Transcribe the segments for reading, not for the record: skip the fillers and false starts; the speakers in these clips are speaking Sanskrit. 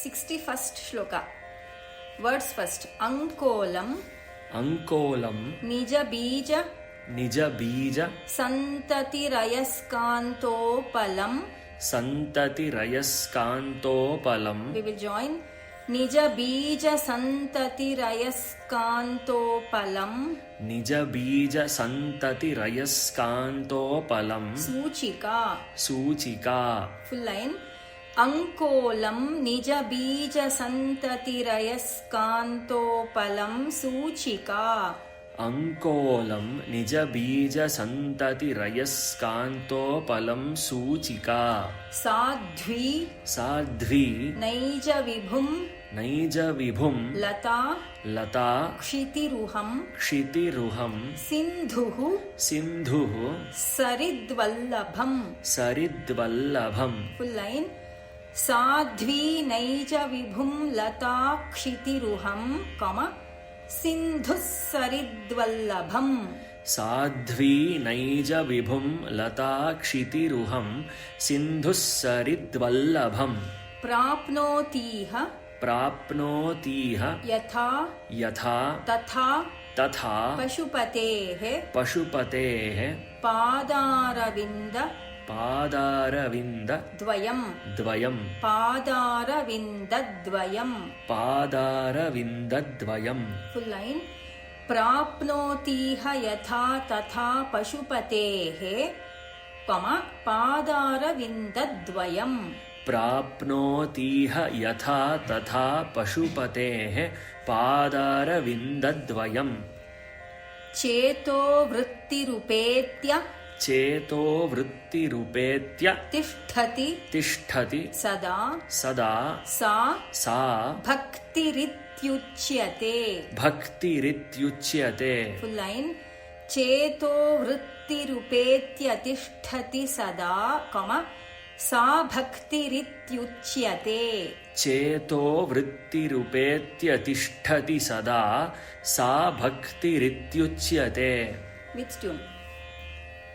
61st shloka. Words first. Ankolam. Ankolam. Nija bija. Nija bija. Santati rayaskantopalam. Santati rayaskantopalam. We will join. Nija bija santati rayaskantopalam. Nija bija santati rayaskantopalam. Suchika. Suchika. Full line. Ankolam nija bija santati rayaskantopalam suchika. Ankolam nija bija santati rayaskantopalam suchika. Sadhvi. Sadhvi. Naija vibhum. Naija vibhum. Lata. Lata. Kshitiruham. Kshitiruham. Sindhuhu. Sindhuhu. Saridvallabham. Saridvallabham. Full line. Sadhvi naija vibhum lata kshitiruham, Sindhu saridvallabham. Sadhvi naija vibhum lata kshitiruham, Sindhu saridvallabham. Prapnotiha. Prapnotiha. Yatha. Yatha. Tatha. Tatha. Pashupatehe. Pashupatehe. Padaravinda. Padaravinda. Dvayam. Dvayam. Padaravinda dvayam. Padaravinda dvayam. Full line. Prapnotiha yatha tatha pashupatehe, Padaravinda dvayam. Prapnotiha yatha tatha pashupatehe, Padaravinda dvayam. Cheto vrittirupetya. Cheto vrittirupetya. Tishtati. Tishtati. Sada. Sada. Sa. Sa. Bhaktirityuchyate. Bhaktirityuchyate. Full line. Cheto vrittirupetya tishtati sada, Sa bhaktirityuchyate. Cheto vrittirupetya tishtati sada, Sa bhaktirityuchyate. With tune.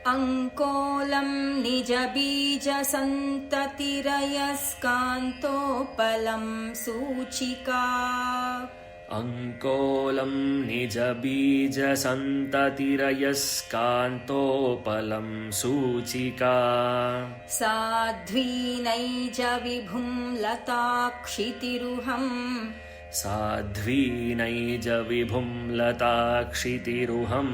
Ankolam nija bija santatirayaskantopalam suchika. Ankolam nija bija santatirayaskantopalam suchika. Sadhvi naija vibhum lata kshitiruham. Sadhvi naija vibhum lata kshitiruham.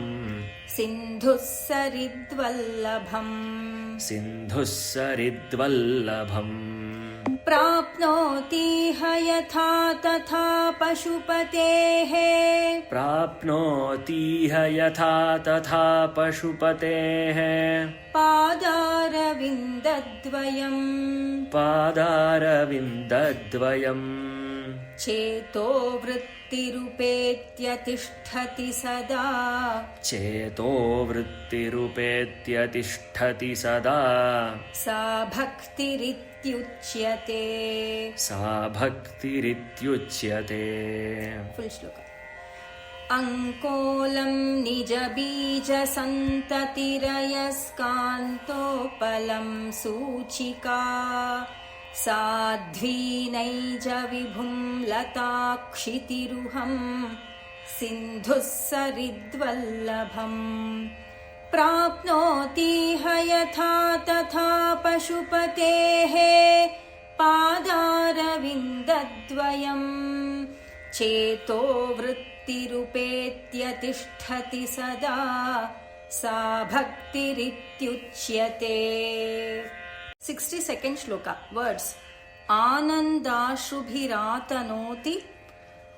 Sindhu saridvallabham. Sindhu saridvallabham. Prapnotiha yatha tatha pashupatehe. Prapnotiha yatha tatha pashupatehe. Padaravinda-dvayam. Padaravinda-dvayam. Cheto vrittirupetya tishtati sada. Cheto vrittirupetya tishtati sada. Sa bhaktirityuchyate. Sa bhaktirityuchyate. Full shloka. Ankolam nija bija santatirayaskantopalam suchika. Sadhvi naija vibhum lata kshitiruham, Sindhu saridvallabham. Prapnotiha yatha tatha pashupatehe, Padaravinda-dvayam. Cheto vrittirupetya tishtati sada, Sa bhaktirityuchyate. 62nd shloka. Words. Anandashubhiratanoti.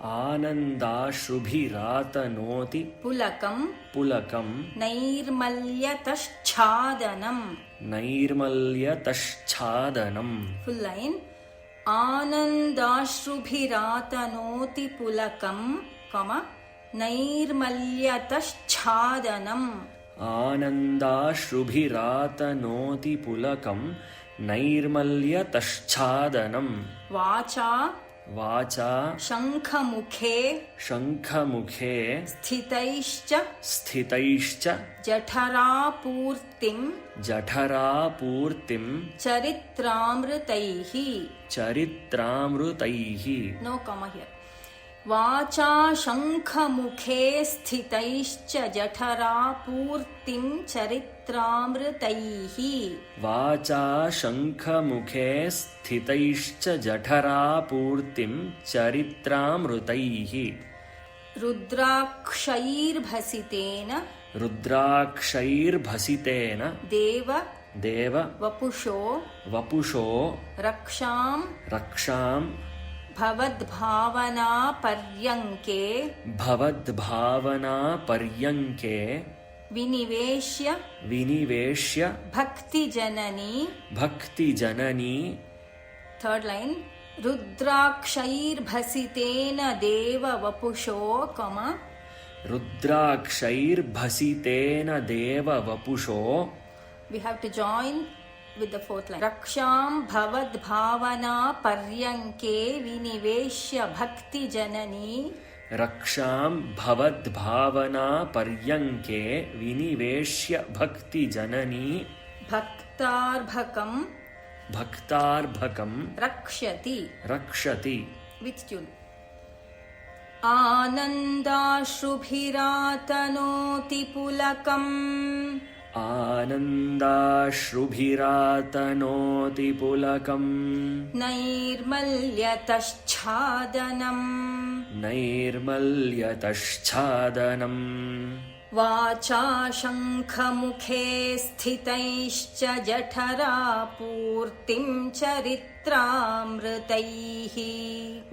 Anandashubhiratanoti. Pulakam. Pulakam. Nairmalyataschadanam. Nairmalyataschadanam. Full line. Anandashubhiratanoti pulakam, Nairmalyataschadanam. Anandashubhiratanoti pulakam, Nairmalyataschadanam. Vacha. वाचा शङ्खमुखे शङ्खमुखे स्थितैश्च स्थितैश्च जठरापूर्तिं जठरापूर्तिं चरित्रामृतैः चरित्रामृतैः नो कॉमा हियर वाचा शङ्खमुखे स्थितैश्च जठरापूर्तिं चरित्रामृतैः वाचा शङ्खमुखे स्थितैश्च जठरापूर्तिं चरित्रामृतैः रुद्राक्षैर्भसितेन रुद्राक्षैर्भसितेन देव देव वपुषो वपुषो रक्षां रक्षां भवद्भावनापर्यङ्के भवद्भावनापर्यङ्के विनिवेश्य विनिवेश्य भक्तिजननी भक्तिजननी थर्ड लाइन रुद्राक्षैर्भसितेन देव वपुषो कमा रुद्राक्षैर्भसितेन देव वपुषो we have to join with the fourth line रक्षां भवद्भावनापर्यङ्के विनिवेश्य भक्तिजननी रक्षां भवद्भावनापर्यङ्के विनिवेश्य भक्तिजननी भक्तार्भकं भक्तार्भकं रक्षति रक्षति with tune आनन्दाश्रुभिरातनोति पुलकम् आनन्दाश्रुभिरातनोति पुलकम् नैर्मल्यतश्छादनम् नैर्मल्यतश्छादनम् वाचा शङ्खमुखे स्थितैश्च जठरापूर्तिं चरित्रामृतैः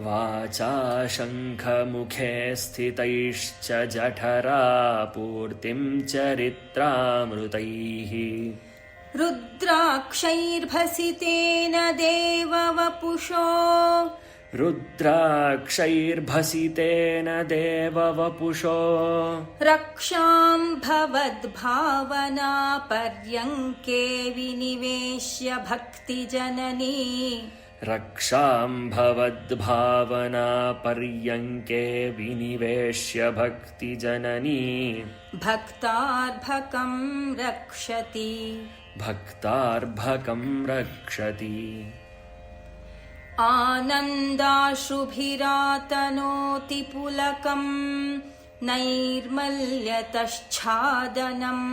वाचा शङ्खमुखे स्थितैश्च जठरापूर्तिं चरित्रामृतैः रुद्राक्षैर्भसितेन देववपुषो रुद्राक्षैर्भसितेन देववपुषो रक्षां भवद्भावनापर्यङ्के विनिवेश्य भक्तिजननी रक्षां भवद्भावनापर्यङ्के विनिवेश्य भक्तिजननी भक्तार्भकं रक्षति भक्तार्भकं रक्षति आनन्दाश्रुभिरातनोति पुलकम् नैर्मल्यतश्छादनम्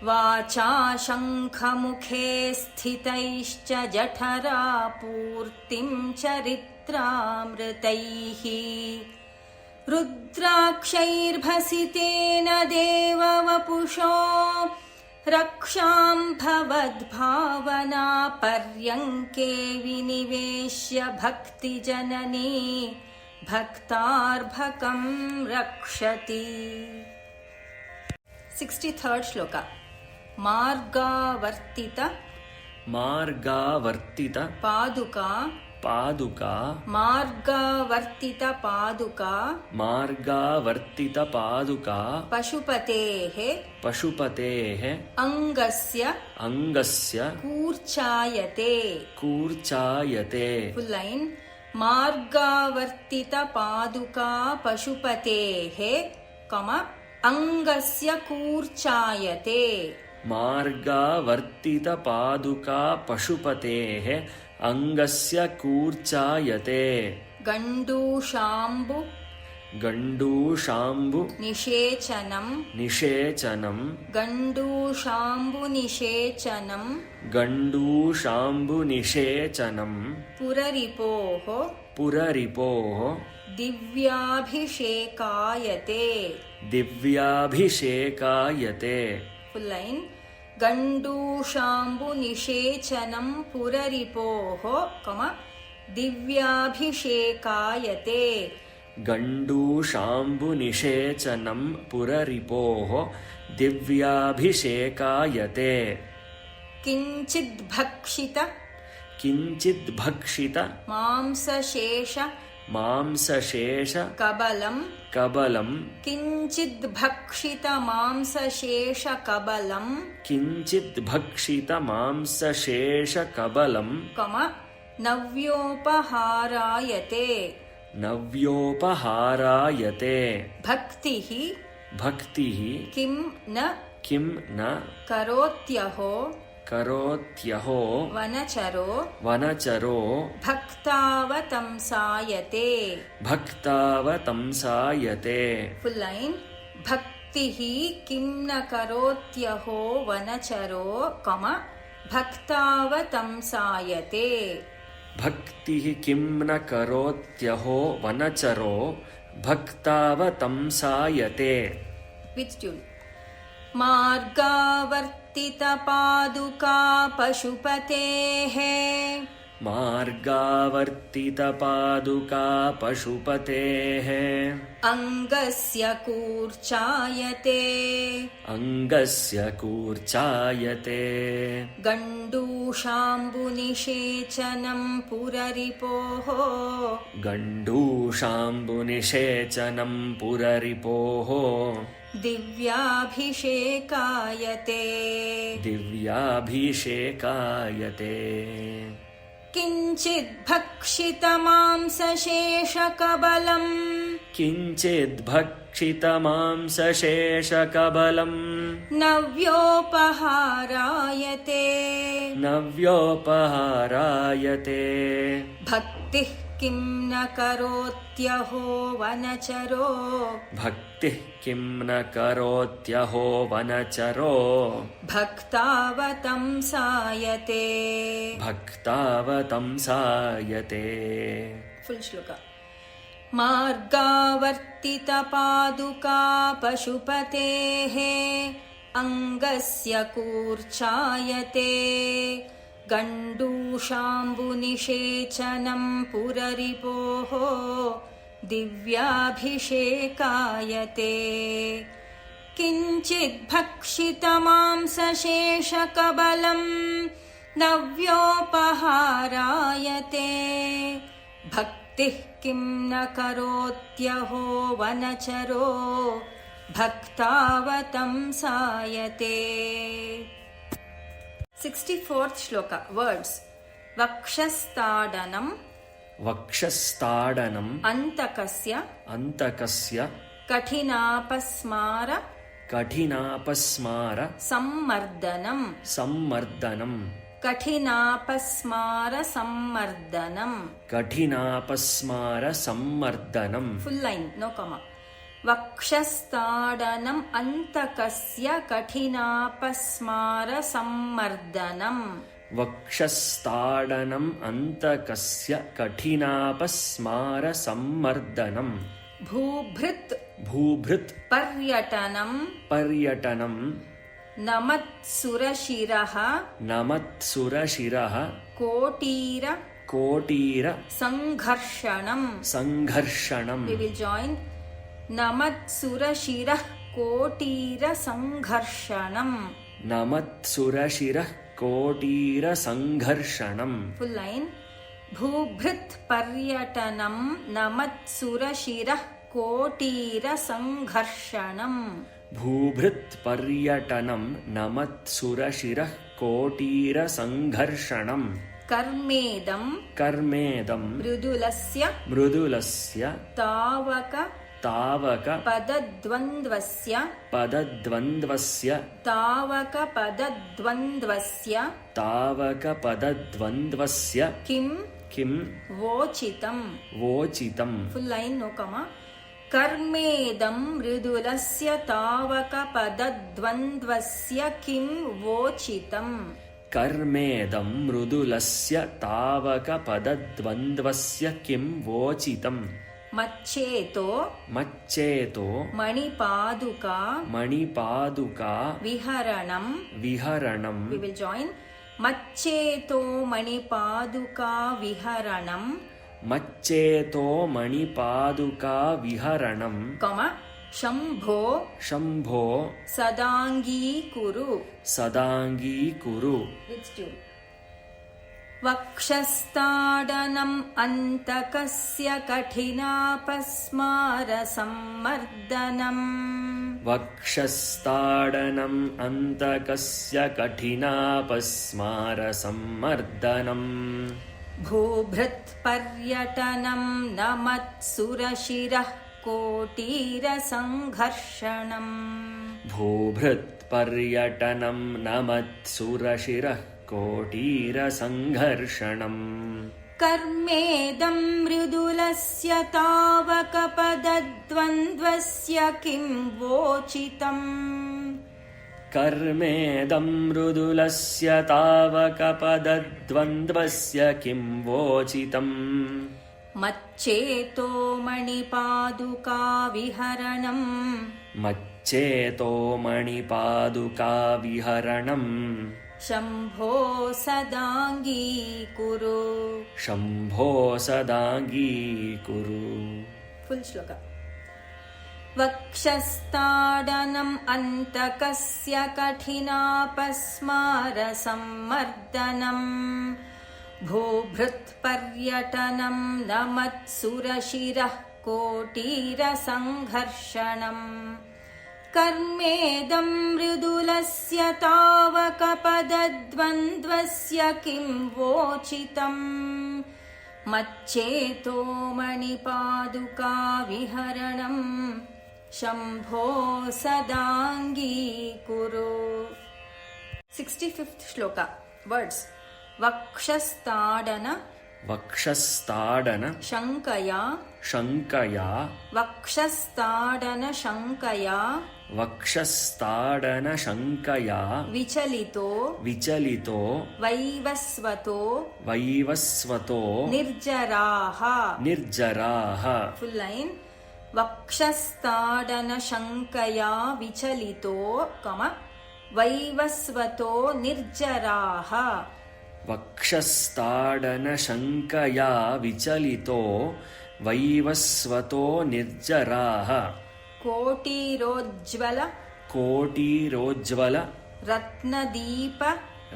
वाचा शङ्खमुखे स्थितैश्च जठरापूर्तिं चरित्रामृतैः रुद्राक्षैर्भसितेन देववपुषो रक्षां भवद्भावनापर्यङ्के विनिवेश्य भक्तिजननी भक्तार्भकं रक्षति 63rd श्लोका मार्गावर्तित मार्गावर्तित पादुका पादुका मार्गावर्तित पादुका मार्गावर्तित पादुका पशुपतेः पशुपतेः अङ्गस्य अङ्गस्य कूर्चायते कूर्चायते फुल लाइन मार्गावर्तित पादुका पशुपतेः कम अङ्गस्य कूर्चायते मार्गावर्तित पादुका पशुपतेः अङ्गस्य कूर्चायते गण्डूशाम्बु गण्डूशाम्बु निषेचनं निषेचनं गण्डूशाम्बुनिषेचनं गण्डूशाम्बुनिषेचनं पुररिपोः पुररिपोः दिव्याभिषेकायते दिव्याभिषेकायते फुल लाइन गण्डूशाम्बुनिषेचनं पुररिपोः कम दिव्याभिषेकायते गण्डूशाम्बुनिषेचनं पुररिपोः दिव्याभिषेकायते किञ्चिद्भक्षित किञ्चिद्भक्षित मांसशेष मांसशेष कबलं कबलं किञ्चिद्भक्षित मांसशेष कबलं किञ्चिद्भक्षित मांसशेष कबलं कम नव्योपहारायते नव्योपहारायते भक्तिः भक्तिः किं न किं न करोत्यहो करोत्यहो वनचरो वनचरो भक्तावतंसायते भक्तावतंसायते फुल लाइन भक्तिः किं न करोत्यहो वनचरो कम भक्तावतंसायते भक्तिः किं न करोत्यहो वनचरो भक्तावतंसायते विथ ट्यून मार्गावर्तितपादुका पशुपतेः मार्गावर्तितपादुका पशुपतेः अङ्गस्य कूर्चायते अङ्गस्य कूर्चायते गण्डूषाम्बुनिषेचनं पुररिपोः गण्डूषाम्बुनिषेचनं पुररिपोः दिव्याभिषेकायते दिव्याभिषेकायते किञ्चिद्भक्षितमांसशेषकबलम् किञ्चिद्भक्षितमांसशेषकबलम् नव्योपहारायते नव्योपहारायते भक्तिः किं न करोत्यहो वनचरो भक्तिः किं न करोत्यहो वनचरो भक्तावतंसायते भक्तावतंसायते फुल श्लोक मार्गावर्तितपादुका पशुपतेः अङ्गस्य कूर्चायते गण्डूषाम्बुनिषेचनं पुररिपोः दिव्याभिषेकायते किञ्चिद्भक्षितमांसशेषकबलं नव्योपहारायते भक्तिः किं न करोत्यहो वनचरो भक्तावतंसायते 64th श्लोक वर्ड्स वक्षस्ताडनं वक्षस्ताडनम् अन्तकस्य अन्तकस्य कठिनापस्मार कठिनापस्मार सम्मर्दनं सम्मर्दनम् कठिनापस्मार सम्मर्दनं कठिनापस्मार सम्मर्दनम् फुल लाइन नो कमा वक्षस्ताडनम् अन्तकस्य कठिनापस्मार सम्मर्दनं वक्षस्ताडनम् अन्तकस्य कठिनापस्मार सम्मर्दनम् भूभृत् भूभृत् पर्यटनं पर्यटनम् नमत्सुरशिरः नमत्सुरशिरः कोटीर कोटीर संघर्षणं संघर्षणम् we will join नमत्सुरशिरः कोटीर संघर्षणं नमत्सुरशिरः कोटीर संघर्षणम् फुल लाइन भूभृत् पर्यटनं नमत्सुरशिरः कोटीर संघर्षणं भूभृत् पर्यटनं नमत्सुरशिरः कोटीर संघर्षणम् कर्मेदं कर्मेदं मृदुलस्य मृदुलस्य तावक तावक पदद्वन्द्वस्य पदद्वन्द्वस्य तावक पदद्वन्द्वस्य तावक पदद्वन्द्वस्य किं किं वोचितं वोचितं फुल लाइन नो कमा कर्मेदं मृदुलस्य तावक पदद्वन्द्वस्य किं वोचितं कर्मेदं मृदुलस्य तावक पदद्वन्द्वस्य किं वोचितम् मच्चेतो मच्चेतो मणिपादुका मणिपादुका विहरणं विहरणम् we will join मच्चेतो मणिपादुका विहरणं मच्चेतो मणिपादुका विहरणम् कम शम्भो शम्भो सदाङ्गीकुरु सदाङ्गीकुरु वक्षस्ताडनम् अन्तकस्य कठिनापस्मारसम्मर्दनम् वक्षस्ताडनम् अन्तकस्य कठिनापस्मारसम्मर्दनम् भूभृत्पर्यटनं न मत्सुरशिरः कोटीरसङ्घर्षणम् भूभृत्पर्यटनं न मत्सुरशिरः कोटीरसङ्घर्षणम् कर्मेदं मृदुलस्य तावकपदद्वन्द्वस्य किं वोचितम् कर्मेदं मृदुलस्य तावकपदद्वन्द्वस्य किं वोचितम् मच्चेतो मणिपादुकाविहरणम् मच्चेतो मणिपादुकाविहरणम् शम्भो सदाङ्गीकुरु शम्भो सदाङ्गीकुरु फुल् श्लोक वक्षस्ताडनम् अन्तकस्य कठिनापस्मारसम्मर्दनम् भूभृत्पर्यटनं न मत्सुरशिरः कोटीरसङ्घर्षणम् कर्मेदं मृदुलस्य तावकपदद्वन्द्वस्य किं वोचितम् मच्चेतो मणिपादुकाविहरणम् शम्भो सदाङ्गीकुरु 65th श्लोक वर्ड्स् वक्षस्ताडन वक्षस्ताडन शङ्कया शङ्कया वक्षस्ताडन शङ्कया वक्षस्ताडन शङ्कया विचलितो विचलितो वैवस्वतो वैवस्वतो निर्जराः निर्जराः फुल् लैन् वक्षस्ताडन शङ्कया विचलितो वैवस्वतो निर्जराः वक्षस्ताडन शङ्कया विचलितो वैवस्वतो निर्जराः कोटिरोज्ज्वल कोटिरोज्ज्वल रत्नदीप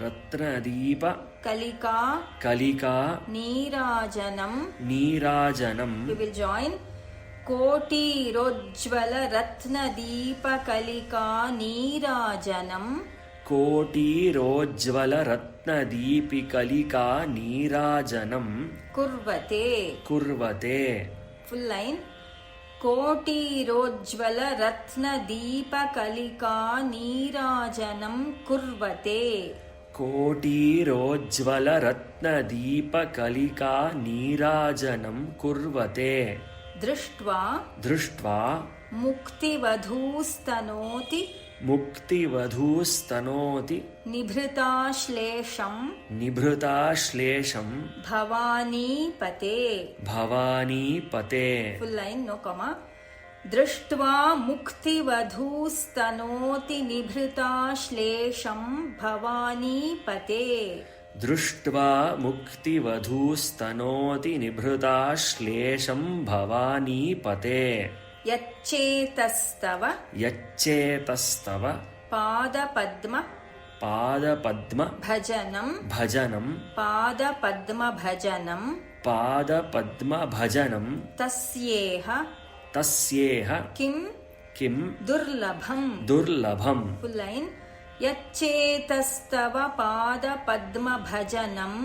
रत्नदीप कलिका कलिका नीराजनम् नीराजनम् we will join कोटिरोज्ज्वल रत्नदीप कलिका नीराजनम् कोटिरोज्ज्वल रत्नदीपिकलिका नीराजनम् कुर्वते कुर्वते फुल् लैन् कोटिरोज्ज्वल रत्नदीप कलिका नीराजनम् कुर्वते कोटिरोज्ज्वल रत्नदीपकलिका नीराजनम् कुर्वते दृष्ट्वा दृष्ट्वा मुक्तिवधूस्तनोति मुक्तिवधूस्तनोति निभृताश्लेषम् निभृताश्लेषम् भवानीपते भवानीपते फुल् लैन् नो कमा दृष्ट्वा मुक्तिवधूस्तनोति निभृताश्लेषम् भवानीपते दृष्ट्वा मुक्तिवधूस्तनोति निभृताश्लेषम् भवानीपते यच्चेतस्तव यच्चेतस्तव पादपद्म भजनम् भजनम् पादपद्मभजनम् पादपद्मभजनम् तस्येह किम् दुर्लभम् फुल् लैन् यच्चेतस्तव पादपद्मभजनम्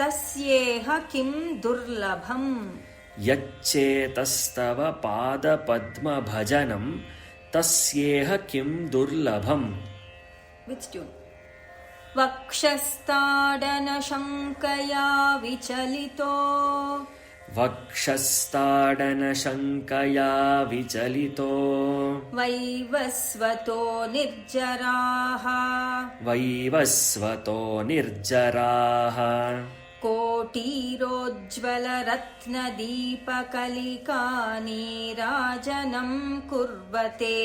तस्येह किम् दुर्लभम् यच्चेतस्तव पादपद्मभजनम् तस्येह किम् दुर्लभम् वित् ट्यून् वक्षस्ताडन शङ्कया विचलितो वक्षस्ताडन शङ्कया विचलितो वैवस्वतो निर्जराः वैवस्वतो निर्जराः कोटिरोज्ज्वल रत्नदीपकलिका नीराजनम् कुर्वते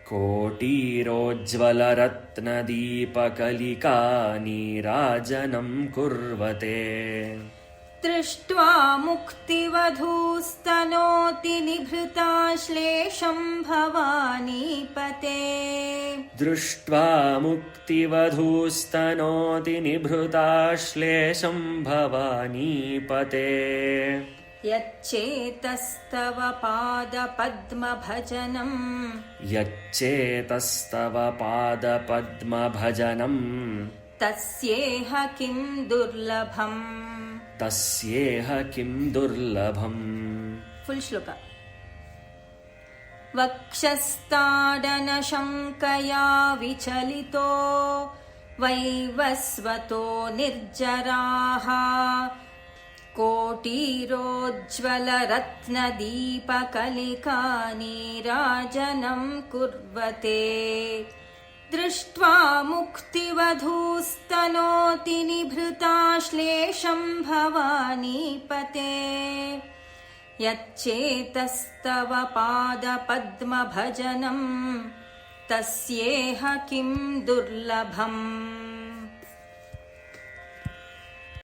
कोटिरोज्ज्वल रत्नदीपकलिका नीराजनम् कुर्वते दृष्ट्वा मुक्तिवधूस्तनोति निभृताश्लेषम् भवानीपते दृष्ट्वा मुक्तिवधूस्तनोति निभृताश्लेषम् भवानीपते यच्चेतस्तव पादपद्मभजनम् यच्चेतस्तव पादपद्मभजनम् तस्येह किं दुर्लभम् तस्येह किं दुर्लभम् फुल् श्लोक वक्षस्ताडनशङ्कया विचलितो वैवस्वतो निर्जराः कोटीरोज्ज्वलरत्नदीपकलिका नीराजनं कुर्वते दृष्ट्वा मुक्तिवधूस्तनोति निभृताश्लेषं भवानीपते यच्चेतस्तव पादपद्मभजनं तस्येह किं दुर्लभम्